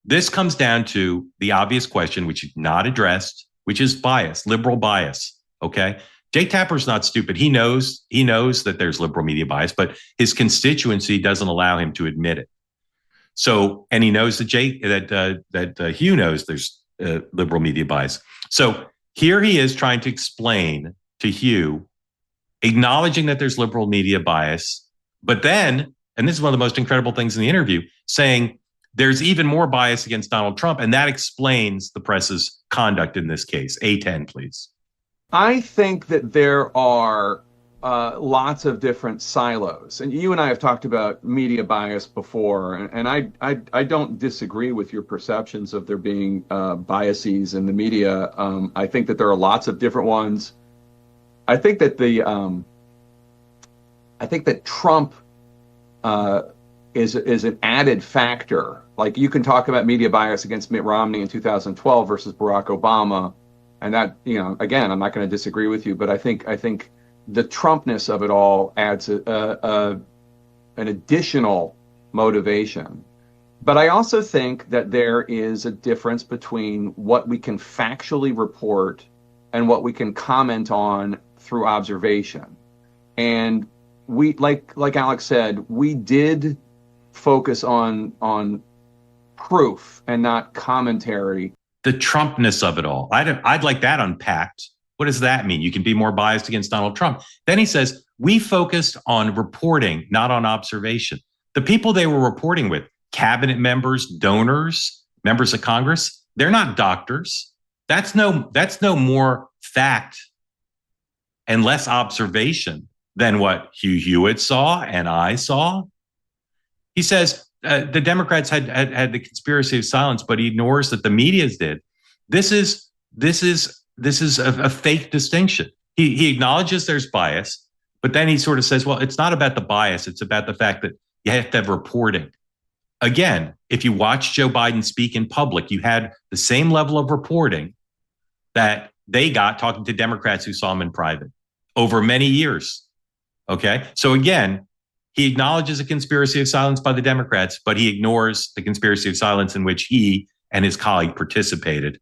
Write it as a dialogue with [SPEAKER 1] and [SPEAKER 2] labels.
[SPEAKER 1] This comes down to the obvious question, which is not addressed, which is bias, liberal bias. Okay. Jake Tapper's not stupid. He knows that there's liberal media bias, but his constituency doesn't allow him to admit it. So, and he knows that Hugh knows there's liberal media bias. So here he is trying to explain to Hugh, acknowledging that there's liberal media bias, but then, and this is one of the most incredible things in the interview, saying there's even more bias against Donald Trump, and that explains the press's conduct in this case. A10, please.
[SPEAKER 2] I think that there are lots of different silos, and you and I have talked about media bias before, and I don't disagree with your perceptions of there being biases in the media. I think that there are lots of different ones. I think that Trump is an added factor. Like, you can talk about media bias against Mitt Romney in 2012 versus Barack Obama, and that, again, I'm not going to disagree with you, but I think the Trumpness of it all adds an additional motivation. But I also think that there is a difference between what we can factually report and what we can comment on through observation. And we, like Alex said, we did focus on proof and not commentary.
[SPEAKER 1] The Trumpness of it all. I'd like that unpacked. What does that mean? You can be more biased against Donald Trump. Then he says, we focused on reporting, not on observation. The people they were reporting with, cabinet members, donors, members of Congress, they're not doctors. That's no more fact and less observation than what Hugh Hewitt saw and I saw. He says the Democrats had the conspiracy of silence, but he ignores that the media's did. This is a fake distinction. He acknowledges there's bias, but then he sort of says, well, it's not about the bias. It's about the fact that you have to have reporting. Again, if you watch Joe Biden speak in public, you had the same level of reporting that they got talking to Democrats who saw him in private over many years. Okay. So again, he acknowledges a conspiracy of silence by the Democrats, but he ignores the conspiracy of silence in which he and his colleague participated.